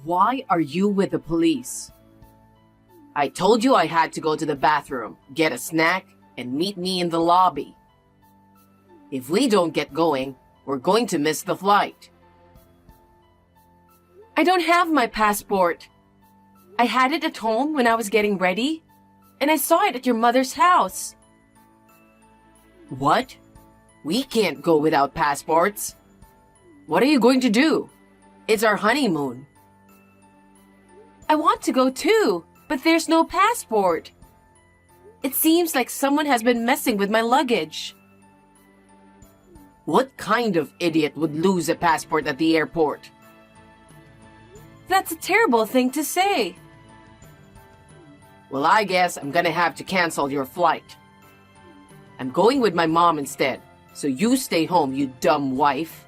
Why are you with the police? I told you I had to go to the bathroom, get a snack, and meet me in the lobby. If we don't get going, we're going to miss the flight. I don't have my passport. I had it at home when I was getting ready, and I saw it at your mother's house. What? We can't go without passports. What are you going to do? It's our honeymoon. I want to go too, but there's no passport. It seems like someone has been messing with my luggage. What kind of idiot would lose a passport at the airport? That's a terrible thing to say. Well, I guess I'm gonna have to cancel your flight. I'm going with my mom instead, so you stay home, you dumb wife.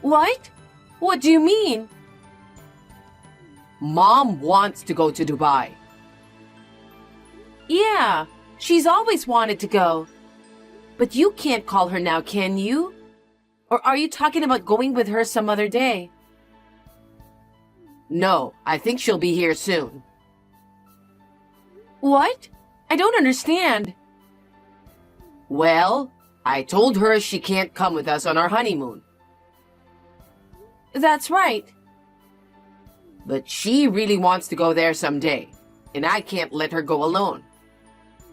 What? What do you mean? Mom wants to go to Dubai. Yeah, she's always wanted to go. But you can't call her now, can you? Or are you talking about going with her some other day? No, I think she'll be here soon. What? I don't understand. Well, I told her she can't come with us on our honeymoon. That's right. But she really wants to go there someday, and I can't let her go alone.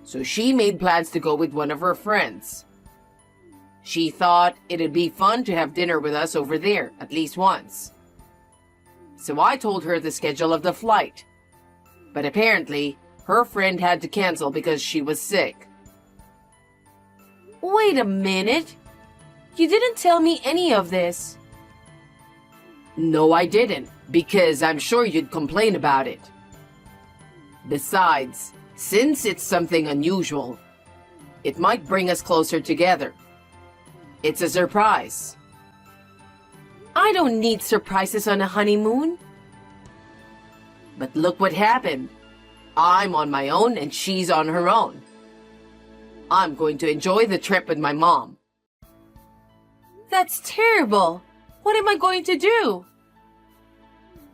So she made plans to go with one of her friends. She thought it'd be fun to have dinner with us over there, at least once. So I told her the schedule of the flight. But apparently, her friend had to cancel because she was sick. Wait a minute. You didn't tell me any of this. No, I didn't, because I'm sure you'd complain about it. Besides, since it's something unusual, it might bring us closer together. It's a surprise. I don't need surprises on a honeymoon. But look what happened. I'm on my own and she's on her own. I'm going to enjoy the trip with my mom. That's terrible. What am I going to do?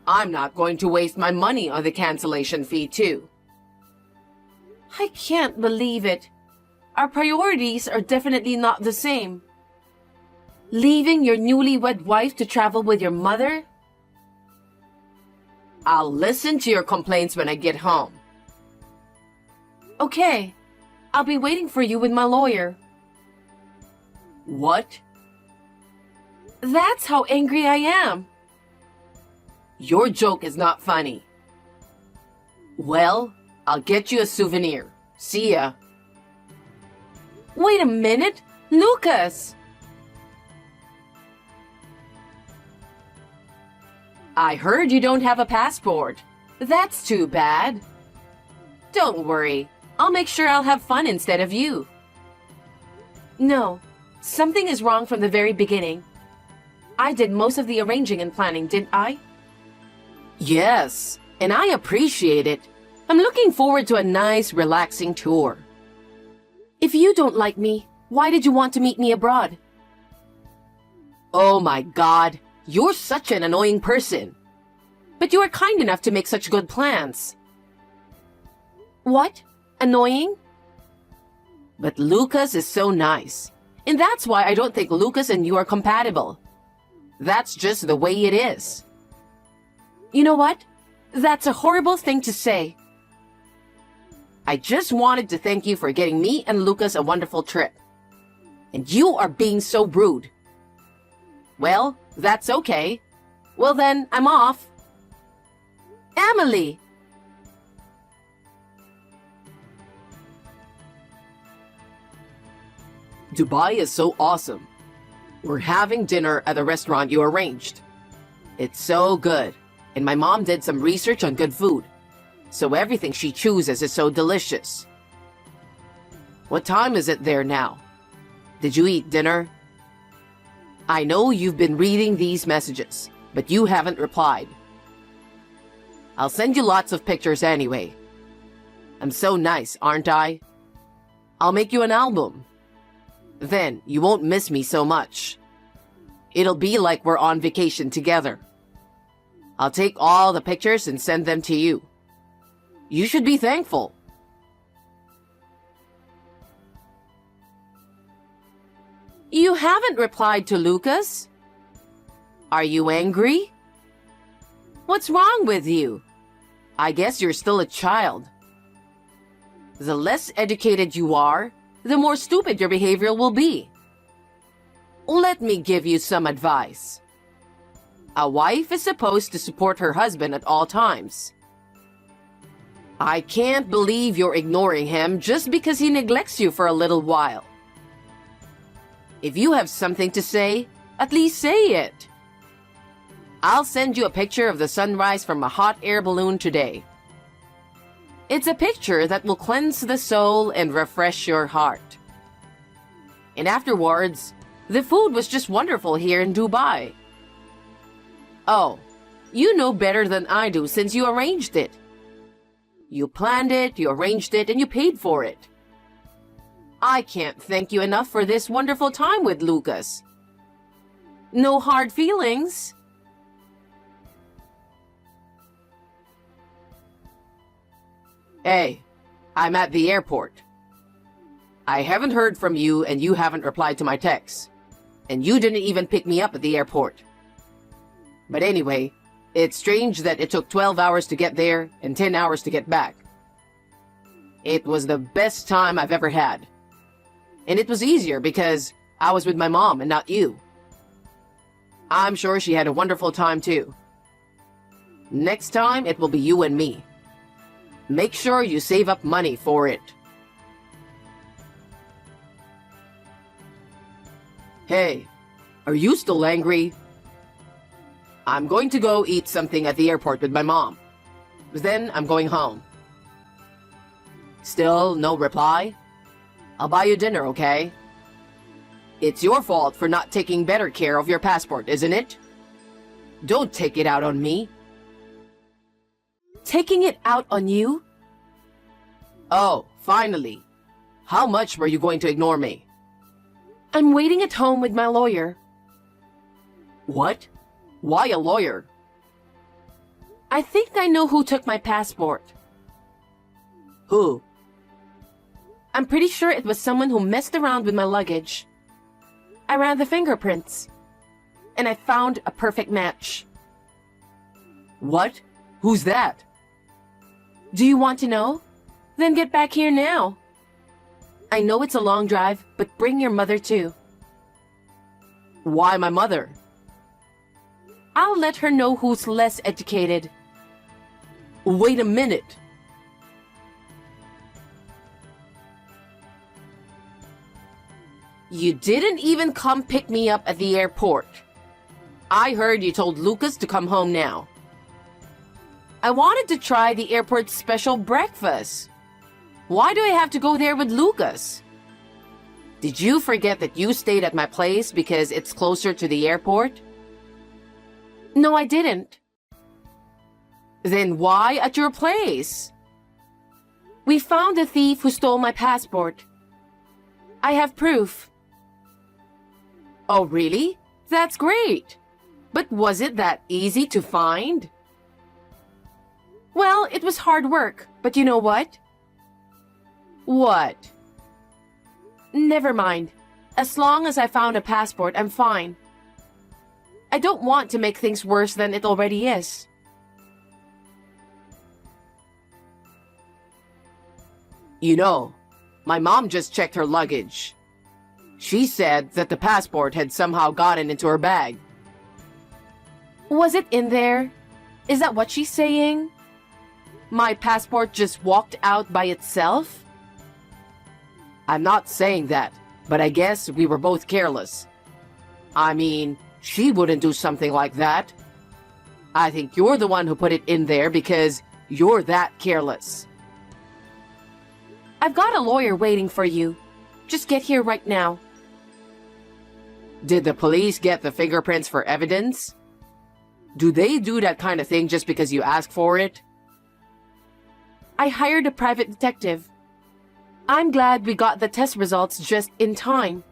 I'm not going to waste my money on the cancellation fee too. I can't believe it. Our priorities are definitely not the same. Leaving your newlywed wife to travel with your mother? I'll listen to your complaints when I get home. Okay, I'll be waiting for you with my lawyer. What? That's how angry I am. Your joke is not funny. Well, I'll get you a souvenir. See ya. Wait a minute, Lucas! I heard you don't have a passport. That's too bad. Don't worry. I'll make sure I'll have fun instead of you. No, something is wrong from the very beginning. I did most of the arranging and planning, didn't I? Yes, and I appreciate it. I'm looking forward to a nice, relaxing tour. If you don't like me, why did you want to meet me abroad? Oh my God, you're such an annoying person. But you are kind enough to make such good plans. What? Annoying? But Lucas is so nice. And that's why I don't think Lucas and you are compatible. That's just the way it is. You know what? That's a horrible thing to say. I just wanted to thank you for getting me and Lucas a wonderful trip. And you are being so rude. Well, that's okay. Well then, I'm off. Emily! Dubai is so awesome. We're having dinner at a restaurant you arranged. It's so good, and my mom did some research on good food, so everything she chooses is so delicious. What time is it there now? Did you eat dinner? I know you've been reading these messages, but you haven't replied. I'll send you lots of pictures anyway. I'm so nice, aren't I? I'll make you an album. Then you won't miss me so much. It'll be like we're on vacation together. I'll take all the pictures and send them to you. You should be thankful. You haven't replied to Lucas. Are you angry? What's wrong with you? I guess you're still a child. The less educated you are, the more stupid your behavior will be. Let me give you some advice. A wife is supposed to support her husband at all times. I can't believe you're ignoring him just because he neglects you for a little while. If you have something to say, at least say it. I'll send you a picture of the sunrise from a hot air balloon today. It's a picture that will cleanse the soul and refresh your heart. And afterwards, the food was just wonderful here in Dubai. Oh, you know better than I do since you arranged it. You planned it, you arranged it, and you paid for it. I can't thank you enough for this wonderful time with Lucas. No hard feelings. Hey, I'm at the airport. I haven't heard from you and you haven't replied to my texts. And you didn't even pick me up at the airport. But anyway, it's strange that it took 12 hours to get there and 10 hours to get back. It was the best time I've ever had. And it was easier because I was with my mom and not you. I'm sure she had a wonderful time too. Next time, it will be you and me. Make sure you save up money for it. Hey, are you still angry? I'm going to go eat something at the airport with my mom. Then I'm going home. Still no reply? I'll buy you dinner, okay? It's your fault for not taking better care of your passport, isn't it? Don't take it out on me. Taking it out on you? Oh, finally. How much were you going to ignore me? I'm waiting at home with my lawyer. What? Why a lawyer? I think I know who took my passport. Who? I'm pretty sure it was someone who messed around with my luggage. I ran the fingerprints. And I found a perfect match. What? Who's that? Do you want to know? Then get back here now. I know it's a long drive, but bring your mother too. Why my mother? I'll let her know who's less educated. Wait a minute. You didn't even come pick me up at the airport. I heard you told Lucas to come home now. I wanted to try the airport's special breakfast. Why do I have to go there with Lucas? Did you forget that you stayed at my place because it's closer to the airport? No, I didn't. Then why at your place? We found the thief who stole my passport. I have proof. Oh, really? That's great. But was it that easy to find? Well, it was hard work, but you know what? What? Never mind. As long as I found a passport, I'm fine. I don't want to make things worse than it already is. You know, my mom just checked her luggage. She said that the passport had somehow gotten into her bag. Was it in there? Is that what she's saying? My passport just walked out by itself? I'm not saying that, but I guess we were both careless. I mean, she wouldn't do something like that. I think you're the one who put it in there because you're that careless. I've got a lawyer waiting for you. Just get here right now. Did the police get the fingerprints for evidence? Do they do that kind of thing just because you ask for it? I hired a private detective. I'm glad we got the test results just in time.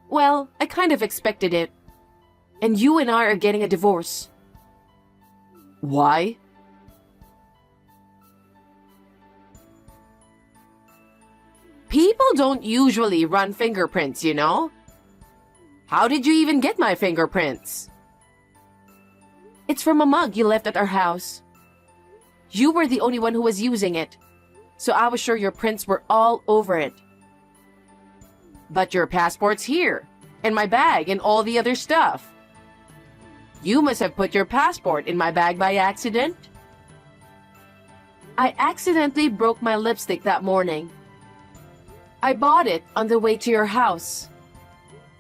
Well, I kind of expected it. And you and I are getting a divorce. Why? People don't usually run fingerprints, you know? How did you even get my fingerprints? It's from a mug you left at our house. You were the only one who was using it, so I was sure your prints were all over it. But your passport's here, and my bag, and all the other stuff. You must have put your passport in my bag by accident. I accidentally broke my lipstick that morning. I bought it on the way to your house,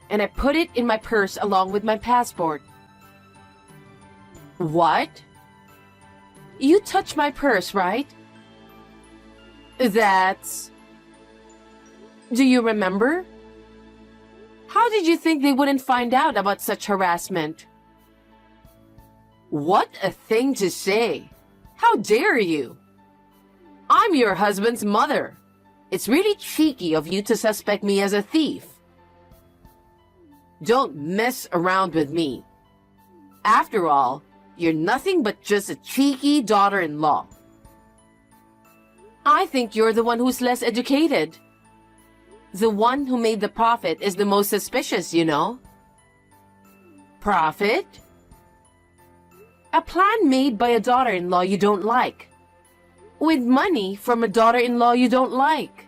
and I put it in my purse along with my passport. What? You touched my purse, right? That's... Do you remember? How did you think they wouldn't find out about such harassment? What a thing to say! How dare you! I'm your husband's mother. It's really cheeky of you to suspect me as a thief. Don't mess around with me. After all, you're nothing but just a cheeky daughter-in-law. I think you're the one who's less educated. The one who made the profit is the most suspicious, you know. Profit? A plan made by a daughter-in-law you don't like. With money from a daughter-in-law you don't like.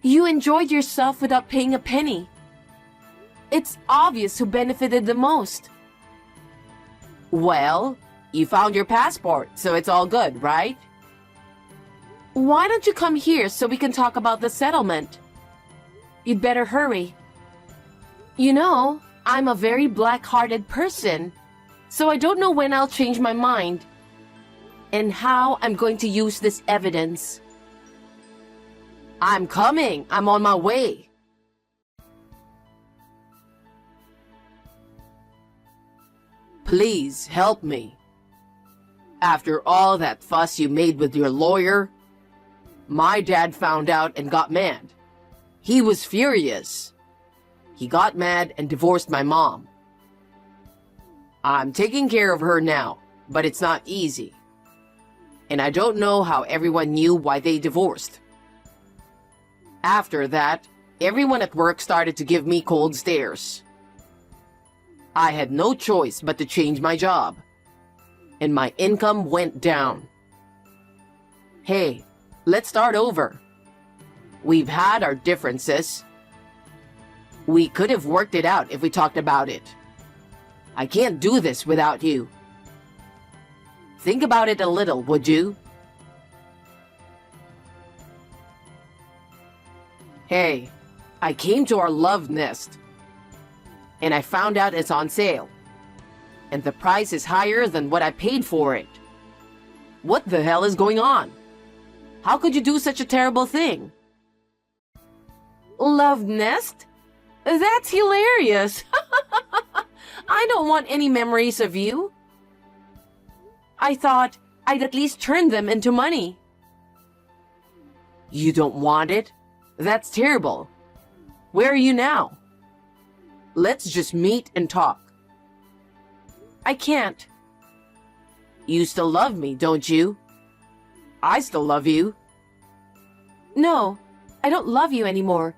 You enjoyed yourself without paying a penny. It's obvious who benefited the most. Well, you found your passport, so it's all good, right? Why don't you come here so we can talk about the settlement? You'd better hurry. You know, I'm a very black-hearted person, so I don't know when I'll change my mind and how I'm going to use this evidence. I'm coming. I'm on my way. Please help me. After all that fuss you made with your lawyer, my dad found out and got mad. He was furious. He got mad and divorced my mom. I'm taking care of her now, but it's not easy. And I don't know how everyone knew why they divorced. After that, everyone at work started to give me cold stares. I had no choice but to change my job, and my income went down. Hey, let's start over. We've had our differences. We could have worked it out if we talked about it. I can't do this without you. Think about it a little, would you? Hey, I came to our love nest, and I found out it's on sale, and the price is higher than what I paid for it. What the hell is going on? How could you do such a terrible thing? Love nest? That's hilarious. I don't want any memories of you. I thought I'd at least turn them into money. You don't want it? That's terrible. Where are you now? Let's just meet and talk. I can't. You still love me, don't you? I still love you. No, I don't love you anymore.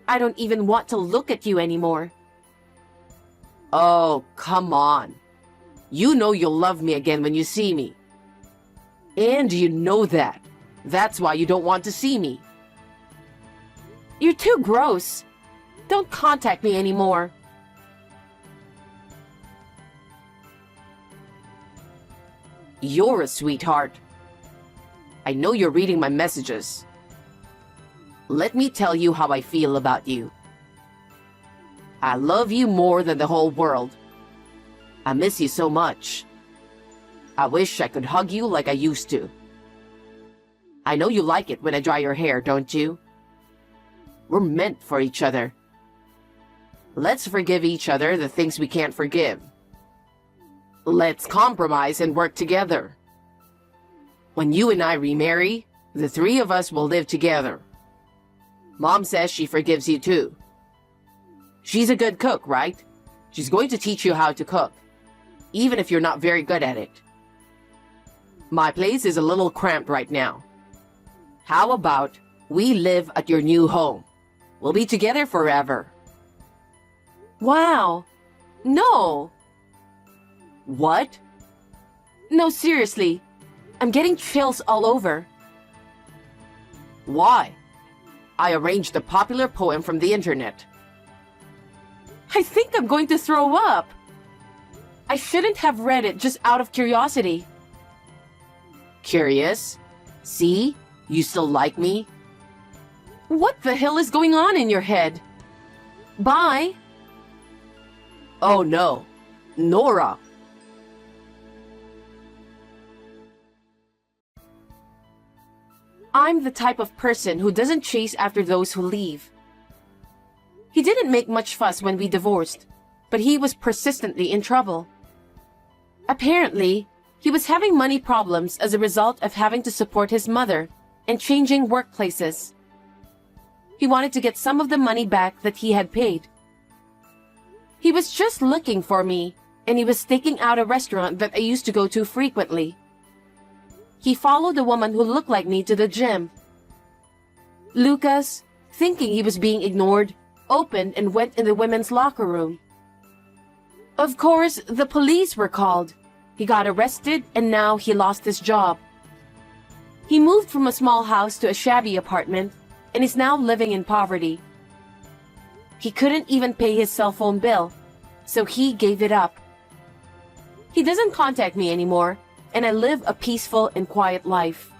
I don't even want to look at you anymore. Oh, come on. You know you'll love me again when you see me. And you know that. That's why you don't want to see me. You're too gross. Don't contact me anymore. You're a sweetheart. I know you're reading my messages. Let me tell you how I feel about you. I love you more than the whole world. I miss you so much. I wish I could hug you like I used to. I know you like it when I dry your hair, don't you? We're meant for each other. Let's forgive each other the things we can't forgive. Let's compromise and work together. When you and I remarry, the three of us will live together. Mom says she forgives you too. She's a good cook, right? She's going to teach you how to cook. even if you're not very good at it. My place is a little cramped right now. How about we live at your new home? We'll be together forever. Wow. No. What? No, seriously. I'm getting chills all over. Why? I arranged a popular poem from the internet. I think I'm going to throw up. I shouldn't have read it just out of curiosity. Curious? See? You still like me? What the hell is going on in your head? Bye. Oh no. Nora. I'm the type of person who doesn't chase after those who leave. He didn't make much fuss when we divorced, but he was persistently in trouble. Apparently, he was having money problems as a result of having to support his mother and changing workplaces. He wanted to get some of the money back that he had paid. He was just looking for me, and he was staking out a restaurant that I used to go to frequently. He followed a woman who looked like me to the gym. Lucas, thinking he was being ignored, opened and went in the women's locker room. Of course, the police were called. He got arrested and now he lost his job. He moved from a small house to a shabby apartment and is now living in poverty. He couldn't even pay his cell phone bill, so he gave it up. He doesn't contact me anymore, and I live a peaceful and quiet life.